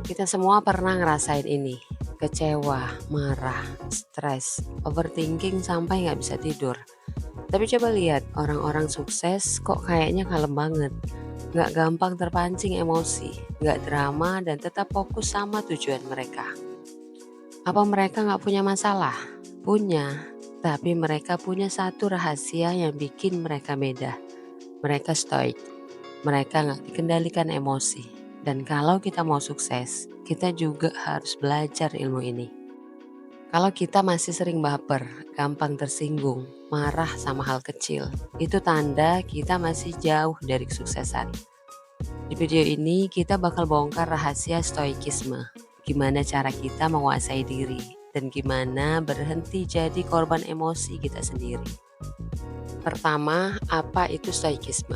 Kita semua pernah ngerasain ini, kecewa, marah, stres, overthinking sampai nggak bisa tidur. Tapi coba lihat, orang-orang sukses kok kayaknya kalem banget. Nggak gampang terpancing emosi, nggak drama dan tetap fokus sama tujuan mereka. Apa mereka nggak punya masalah? Punya, tapi mereka punya satu rahasia yang bikin mereka beda. Mereka stoik, mereka nggak dikendalikan emosi. Dan kalau kita mau sukses, kita juga harus belajar ilmu ini. Kalau kita masih sering baper, gampang tersinggung, marah sama hal kecil, itu tanda kita masih jauh dari kesuksesan. Di video ini kita bakal bongkar rahasia stoikisme, gimana cara kita menguasai diri, dan gimana berhenti jadi korban emosi kita sendiri. Pertama, apa itu stoikisme?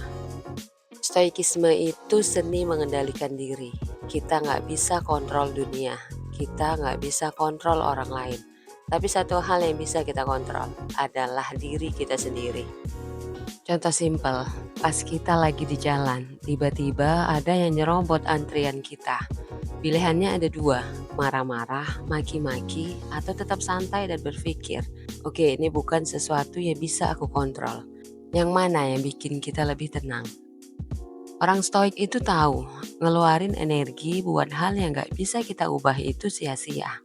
Stoikisme itu seni mengendalikan diri. Kita nggak bisa kontrol dunia, kita nggak bisa kontrol orang lain. Tapi satu hal yang bisa kita kontrol adalah diri kita sendiri. Contoh simpel, pas kita lagi di jalan, tiba-tiba ada yang nyerobot antrian kita. Pilihannya ada dua, marah-marah, maki-maki, atau tetap santai dan berpikir, oke, ini bukan sesuatu yang bisa aku kontrol. Yang mana yang bikin kita lebih tenang? Orang stoik itu tahu, ngeluarin energi buat hal yang gak bisa kita ubah itu sia-sia.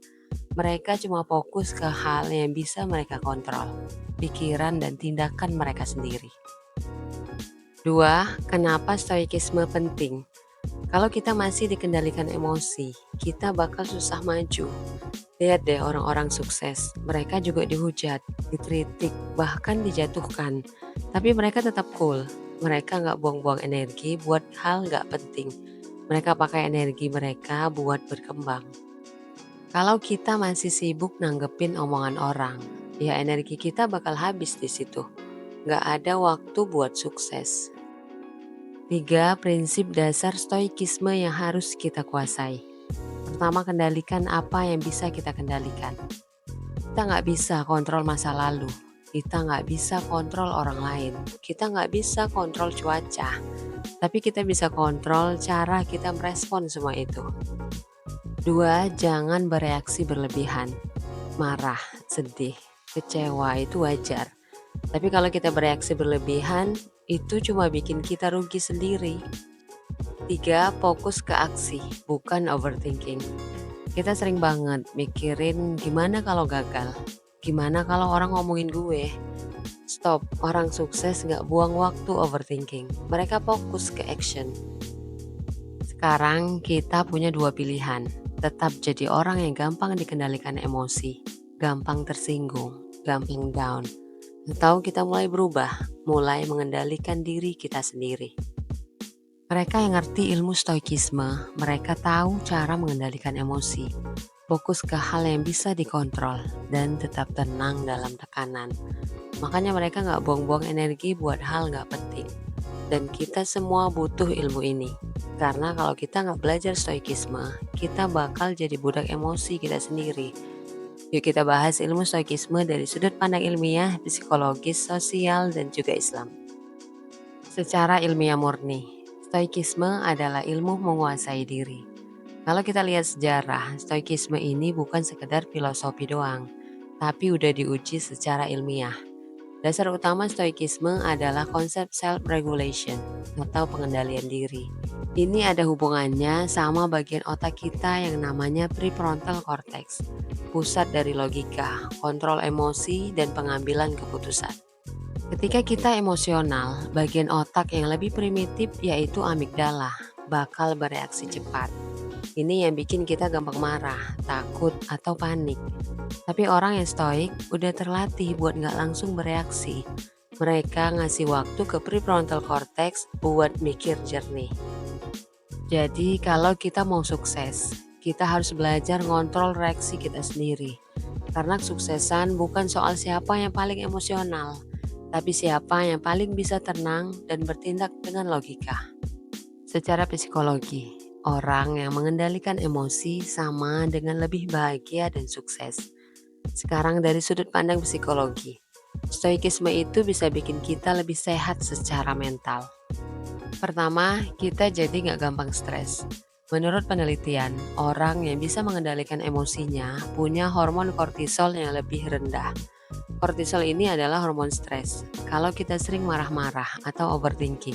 Mereka cuma fokus ke hal yang bisa mereka kontrol, pikiran dan tindakan mereka sendiri. 2. Kenapa stoikisme penting? Kalau kita masih dikendalikan emosi, kita bakal susah maju. Lihat deh orang-orang sukses, mereka juga dihujat, dikritik, bahkan dijatuhkan. Tapi mereka tetap cool. Mereka nggak buang-buang energi buat hal nggak penting. Mereka pakai energi mereka buat berkembang. Kalau kita masih sibuk nanggepin omongan orang, ya energi kita bakal habis di situ. Nggak ada waktu buat sukses. 3. Prinsip dasar stoikisme yang harus kita kuasai. Pertama, kendalikan apa yang bisa kita kendalikan. Kita nggak bisa kontrol masa lalu. Kita nggak bisa kontrol orang lain, kita nggak bisa kontrol cuaca, tapi kita bisa kontrol cara kita merespon semua itu. 2. Jangan bereaksi berlebihan. Marah, sedih, kecewa itu wajar. Tapi kalau kita bereaksi berlebihan, itu cuma bikin kita rugi sendiri. 3. Fokus ke aksi, bukan overthinking. Kita sering banget mikirin gimana kalau gagal, gimana kalau orang ngomongin gue. Stop, orang sukses gak buang waktu overthinking. Mereka fokus ke action. Sekarang kita punya dua pilihan. Tetap jadi orang yang gampang dikendalikan emosi, gampang tersinggung, gampang down. Atau kita mulai berubah, mulai mengendalikan diri kita sendiri. Mereka yang ngerti ilmu stoikisme, mereka tahu cara mengendalikan emosi, fokus ke hal yang bisa dikontrol, dan tetap tenang dalam tekanan. Makanya mereka gak buang-buang energi buat hal gak penting. Dan kita semua butuh ilmu ini. Karena kalau kita gak belajar stoikisme, kita bakal jadi budak emosi kita sendiri. Yuk kita bahas ilmu stoikisme dari sudut pandang ilmiah, psikologis, sosial, dan juga Islam. Secara ilmiah murni, stoikisme adalah ilmu menguasai diri. Kalau kita lihat sejarah, stoikisme ini bukan sekedar filosofi doang, tapi udah diuji secara ilmiah. Dasar utama stoikisme adalah konsep self-regulation atau pengendalian diri. Ini ada hubungannya sama bagian otak kita yang namanya prefrontal cortex, pusat dari logika, kontrol emosi, dan pengambilan keputusan. Ketika kita emosional, bagian otak yang lebih primitif yaitu amigdala bakal bereaksi cepat. Ini yang bikin kita gampang marah, takut, atau panik. Tapi orang yang stoik udah terlatih buat gak langsung bereaksi. Mereka ngasih waktu ke prefrontal cortex buat mikir jernih. Jadi kalau kita mau sukses, kita harus belajar ngontrol reaksi kita sendiri. Karena kesuksesan bukan soal siapa yang paling emosional, tapi siapa yang paling bisa tenang dan bertindak dengan logika. Secara psikologi, orang yang mengendalikan emosi sama dengan lebih bahagia dan sukses. Sekarang dari sudut pandang psikologi, stoikisme itu bisa bikin kita lebih sehat secara mental. Pertama, kita jadi gak gampang stres. Menurut penelitian, orang yang bisa mengendalikan emosinya punya hormon kortisol yang lebih rendah. Kortisol ini adalah hormon stres. Kalau kita sering marah-marah atau overthinking,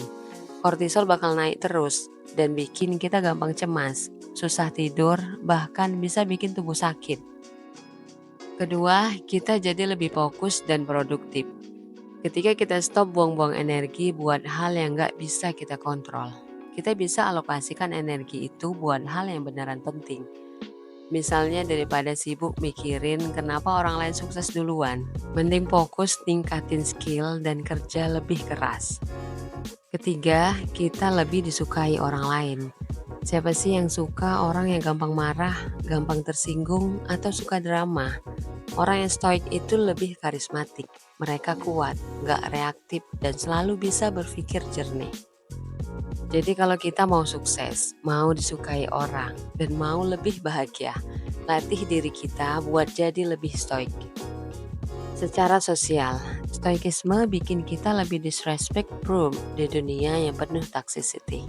kortisol bakal naik terus dan bikin kita gampang cemas, susah tidur, bahkan bisa bikin tubuh sakit. Kedua, kita jadi lebih fokus dan produktif. Ketika kita stop buang-buang energi buat hal yang nggak bisa kita kontrol, kita bisa alokasikan energi itu buat hal yang beneran penting. Misalnya daripada sibuk mikirin kenapa orang lain sukses duluan, mending fokus tingkatin skill dan kerja lebih keras. Ketiga, kita lebih disukai orang lain. Siapa sih yang suka orang yang gampang marah, gampang tersinggung, atau suka drama? Orang yang stoik itu lebih karismatik. Mereka kuat, gak reaktif, dan selalu bisa berpikir jernih. Jadi kalau kita mau sukses, mau disukai orang, dan mau lebih bahagia, latih diri kita buat jadi lebih stoik. Secara sosial, stoikisme bikin kita lebih disrespect proof di dunia yang penuh toxicity.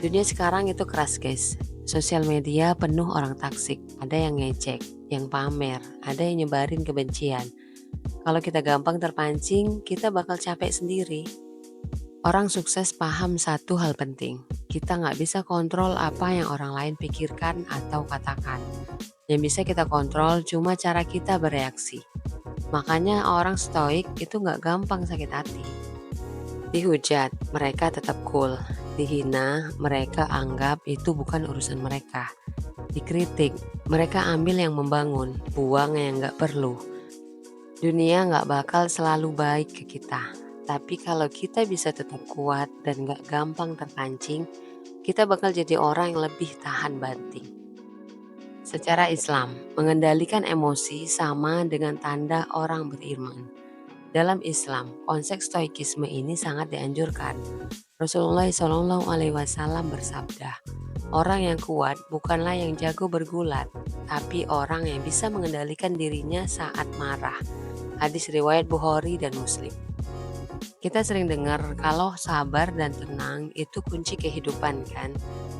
Dunia sekarang itu keras guys. Sosial media penuh orang toksik. Ada yang ngecek, yang pamer, ada yang nyebarin kebencian. Kalau kita gampang terpancing, kita bakal capek sendiri. Orang sukses paham satu hal penting. Kita nggak bisa kontrol apa yang orang lain pikirkan atau katakan. Yang bisa kita kontrol cuma cara kita bereaksi. Makanya orang stoik itu nggak gampang sakit hati. Dihujat, mereka tetap cool. Dihina, mereka anggap itu bukan urusan mereka. Dikritik, mereka ambil yang membangun, buang yang nggak perlu. Dunia nggak bakal selalu baik ke kita. Tapi kalau kita bisa tetap kuat dan nggak gampang terpancing, kita bakal jadi orang yang lebih tahan banting. Secara Islam, mengendalikan emosi sama dengan tanda orang beriman. Dalam Islam, konsep stoikisme ini sangat dianjurkan. Rasulullah SAW bersabda, orang yang kuat bukanlah yang jago bergulat, tapi orang yang bisa mengendalikan dirinya saat marah. Hadis riwayat Bukhari dan Muslim. Kita sering dengar kalau sabar dan tenang itu kunci kehidupan kan?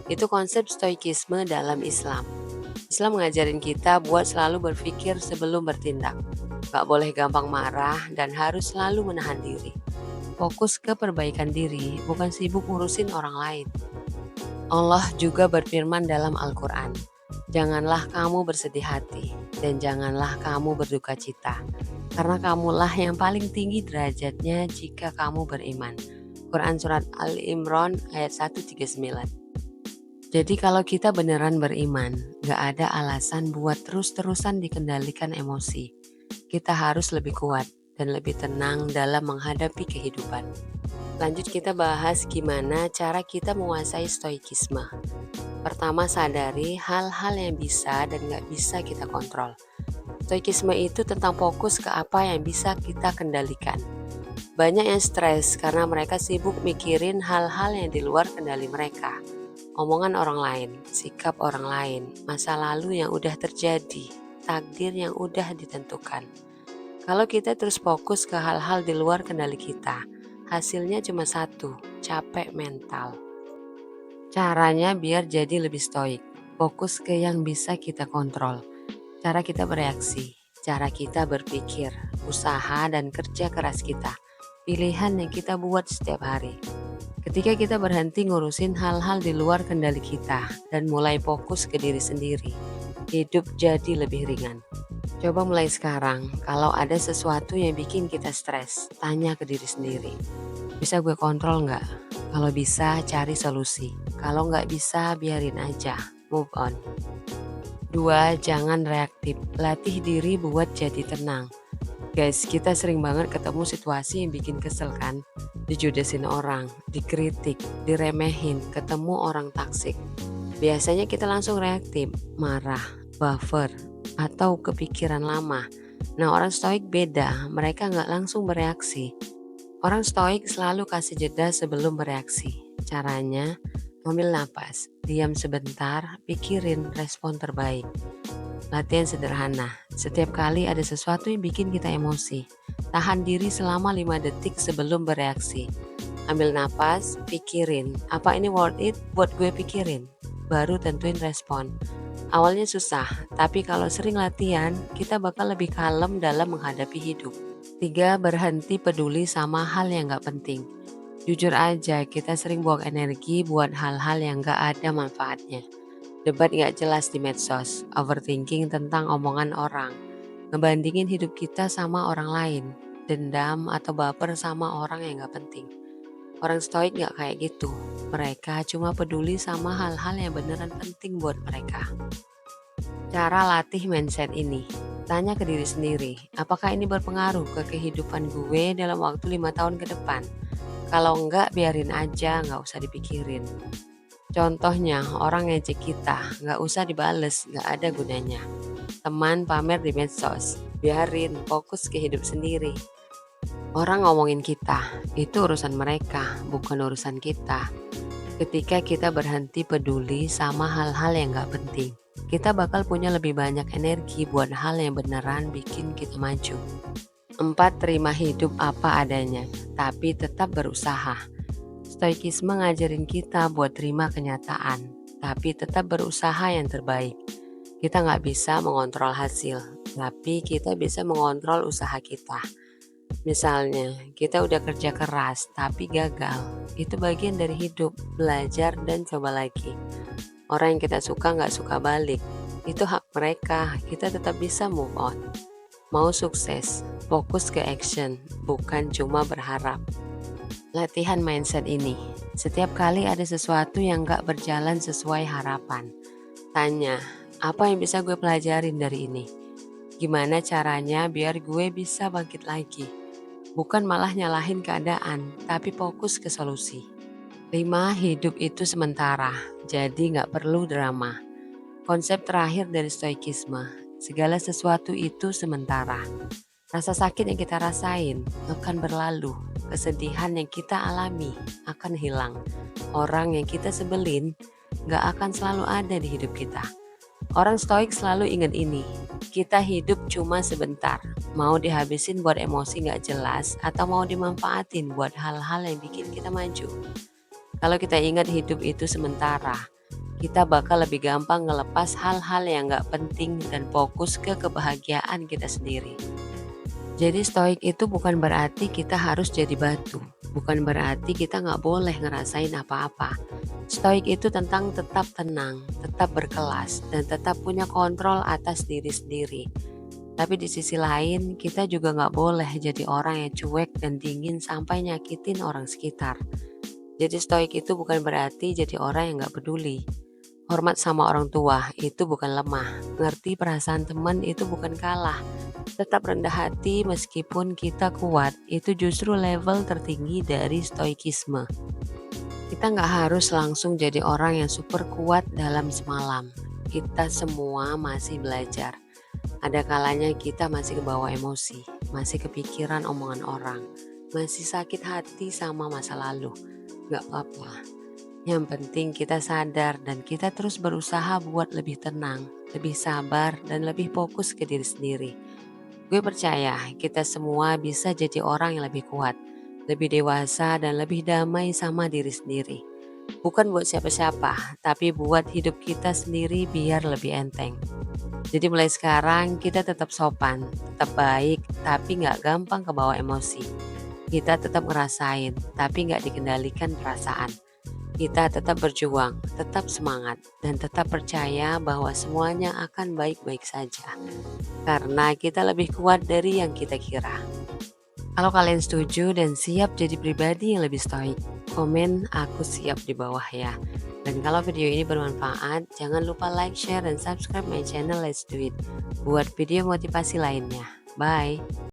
Itu konsep stoikisme dalam Islam. Islam ngajarin kita buat selalu berpikir sebelum bertindak. Gak boleh gampang marah dan harus selalu menahan diri. Fokus ke perbaikan diri, bukan sibuk ngurusin orang lain. Allah juga berfirman dalam Al-Quran, janganlah kamu bersedih hati dan janganlah kamu berduka cita, karena kamulah yang paling tinggi derajatnya jika kamu beriman. Quran Surat Al-Imran ayat 139. Jadi kalau kita beneran beriman, gak ada alasan buat terus-terusan dikendalikan emosi. Kita harus lebih kuat dan lebih tenang dalam menghadapi kehidupan. Lanjut kita bahas gimana cara kita menguasai stoikisme. Pertama, sadari hal-hal yang bisa dan gak bisa kita kontrol. Stoikisme itu tentang fokus ke apa yang bisa kita kendalikan. Banyak yang stres karena mereka sibuk mikirin hal-hal yang di luar kendali mereka. Omongan orang lain, sikap orang lain, masa lalu yang udah terjadi, takdir yang udah ditentukan. Kalau kita terus fokus ke hal-hal di luar kendali kita, hasilnya cuma satu, capek mental. Caranya biar jadi lebih stoik, fokus ke yang bisa kita kontrol. Cara kita bereaksi, cara kita berpikir, usaha dan kerja keras kita, pilihan yang kita buat setiap hari. Ketika kita berhenti ngurusin hal-hal di luar kendali kita dan mulai fokus ke diri sendiri, hidup jadi lebih ringan. Coba mulai sekarang, kalau ada sesuatu yang bikin kita stres, tanya ke diri sendiri. Bisa gue kontrol nggak? Kalau bisa, cari solusi. Kalau nggak bisa, biarin aja, move on. 2. Jangan reaktif, latih diri buat jadi tenang. Guys, kita sering banget ketemu situasi yang bikin kesel kan? Dijudesin orang, dikritik, diremehin, ketemu orang toksik. Biasanya kita langsung reaktif, marah, buffer, atau kepikiran lama. Nah, orang stoik beda, mereka nggak langsung bereaksi. Orang stoik selalu kasih jeda sebelum bereaksi. Caranya, ambil napas, diam sebentar, pikirin respon terbaik. Latihan sederhana, setiap kali ada sesuatu yang bikin kita emosi, tahan diri selama 5 detik sebelum bereaksi. Ambil napas, pikirin, apa ini worth it buat gue pikirin? baru tentuin respon. Awalnya susah, tapi kalau sering latihan, kita bakal lebih kalem dalam menghadapi hidup. 3. Berhenti peduli sama hal yang gak penting. Jujur aja, kita sering buang energi buat hal-hal yang gak ada manfaatnya. Debat gak jelas di medsos, overthinking tentang omongan orang, ngebandingin hidup kita sama orang lain, dendam atau baper sama orang yang gak penting. Orang stoik gak kayak gitu, mereka cuma peduli sama hal-hal yang beneran penting buat mereka. Cara latih mindset ini, tanya ke diri sendiri, apakah ini berpengaruh ke kehidupan gue dalam waktu 5 tahun ke depan? Kalau enggak, biarin aja, nggak usah dipikirin. Contohnya, orang ngejek kita, nggak usah dibales, nggak ada gunanya. Teman pamer di medsos, biarin, fokus ke hidup sendiri. Orang ngomongin kita, itu urusan mereka, bukan urusan kita. Ketika kita berhenti peduli sama hal-hal yang nggak penting, kita bakal punya lebih banyak energi buat hal yang beneran bikin kita maju. 4. Terima hidup apa adanya, tapi tetap berusaha. Stoikisme ngajarin kita buat terima kenyataan, tapi tetap berusaha yang terbaik. Kita nggak bisa mengontrol hasil, tapi kita bisa mengontrol usaha kita. Misalnya, kita udah kerja keras tapi gagal. Itu bagian dari hidup, belajar dan coba lagi. Orang yang kita suka nggak suka balik. Itu hak mereka, kita tetap bisa move on. Mau sukses, fokus ke action, bukan cuma berharap. Latihan mindset ini, setiap kali ada sesuatu yang gak berjalan sesuai harapan, tanya, apa yang bisa gue pelajarin dari ini? Gimana caranya biar gue bisa bangkit lagi? Bukan malah nyalahin keadaan, tapi fokus ke solusi. 5. Hidup itu sementara, jadi gak perlu drama. Konsep terakhir dari stoikisme, segala sesuatu itu sementara. Rasa sakit yang kita rasain akan berlalu, kesedihan yang kita alami akan hilang. Orang yang kita sebelin gak akan selalu ada di hidup kita. Orang stoik selalu ingat ini, kita hidup cuma sebentar, mau dihabisin buat emosi gak jelas atau mau dimanfaatin buat hal-hal yang bikin kita maju. Kalau kita ingat hidup itu sementara, kita bakal lebih gampang ngelepas hal-hal yang gak penting dan fokus ke kebahagiaan kita sendiri. Jadi stoik itu bukan berarti kita harus jadi batu, bukan berarti kita nggak boleh ngerasain apa-apa. Stoik itu tentang tetap tenang, tetap berkelas, dan tetap punya kontrol atas diri sendiri. Tapi di sisi lain, kita juga nggak boleh jadi orang yang cuek dan dingin sampai nyakitin orang sekitar. Jadi stoik itu bukan berarti jadi orang yang nggak peduli. Hormat sama orang tua itu bukan lemah, ngerti perasaan teman itu bukan kalah. Tetap rendah hati meskipun kita kuat, itu justru level tertinggi dari stoikisme. Kita nggak harus langsung jadi orang yang super kuat dalam semalam. Kita semua masih belajar. Ada kalanya kita masih kebawa emosi, masih kepikiran omongan orang, masih sakit hati sama masa lalu. Nggak apa-apa. Yang penting kita sadar dan kita terus berusaha buat lebih tenang, lebih sabar, dan lebih fokus ke diri sendiri. Gue percaya kita semua bisa jadi orang yang lebih kuat, lebih dewasa, dan lebih damai sama diri sendiri. Bukan buat siapa-siapa, tapi buat hidup kita sendiri biar lebih enteng. Jadi mulai sekarang kita tetap sopan, tetap baik, tapi gak gampang kebawa emosi. Kita tetap ngerasain, tapi gak dikendalikan perasaan. Kita tetap berjuang, tetap semangat, dan tetap percaya bahwa semuanya akan baik-baik saja. Karena kita lebih kuat dari yang kita kira. Kalau kalian setuju dan siap jadi pribadi yang lebih stoik, komen aku siap di bawah ya. Dan kalau video ini bermanfaat, jangan lupa like, share, dan subscribe my channel Let's Do It buat video motivasi lainnya. Bye!